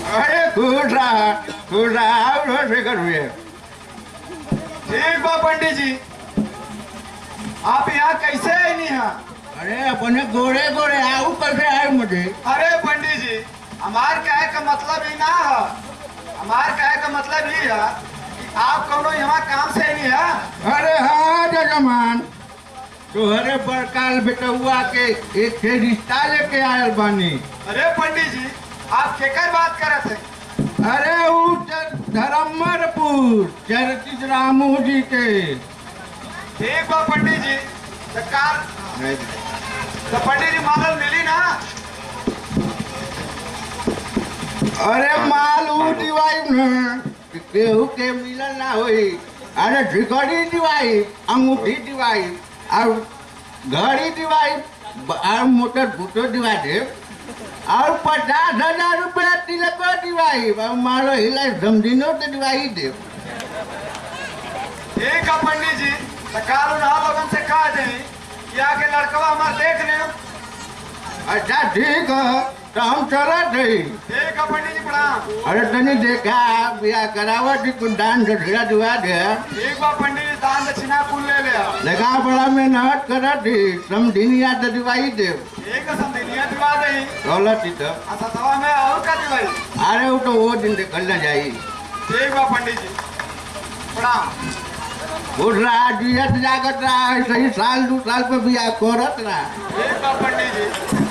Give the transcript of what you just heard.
अरे खुश रहा रोज करूए। ठीक बा पंडित जी, आप यहाँ कैसे आई नहीं हैं? अरे अपने गोरे गोरे आऊ कैसे आए मुझे? अरे पंडित जी, हमार कहे का मतलब ही ना है। हमार कहे का मतलब ही है कि आप कौनो यहाँ काम से नहीं है। अरे हाँ जजमान, तोहरे बरकाल बेटुआ के एक से रिश्ता लेके आयल बानी। अरे पंडित जी, आप केकर बात करत हैं? अरे वो धर्मपुर चरचित रामू जी के। ठीक बा पंडित जी, तो काल तो पंडित जी मालूम मिली ना? अरे माल ऊ दिवाई न केहू के मिलल ना होई। अरे ठिकड़ी दिवाई, अंगूठी दिवाई और घड़ी दिवाई और मोटर फूटो दिवा दे और 50,000 रुपया तिलक दिवाई और मारो हिला समझिनो तो दिवाई दे। ठीक है पंडित जी, तो काल उन्हा लोगन से कह दे कि आके लड़कवा हमार देख ले। अच्छा ठीक है, तो हम चलत रही। ठीक है पंडित जी, प्रणाम। अरे तनी देखा बिया करावट कुछ दान दक्षिणा दिवा दे। ठीक बा पंडित जी, दान दक्षिणा कुल ले ले। देखा बड़ा मेहनत करत थी, समझिनिया तो दिवाई दे। ठीक है, समझिनिया दिवा दही। दौलत ही तो। अच्छा सवा में और का दिवाई? अरे वो तो वो दिन देखल ना जाई। ठीक बा पंडित जी, प्रणाम। उठ रहा जियत जागत रहा, सही साल 2 साल पे बिया करत रहा। ठीक बा पंडित जी।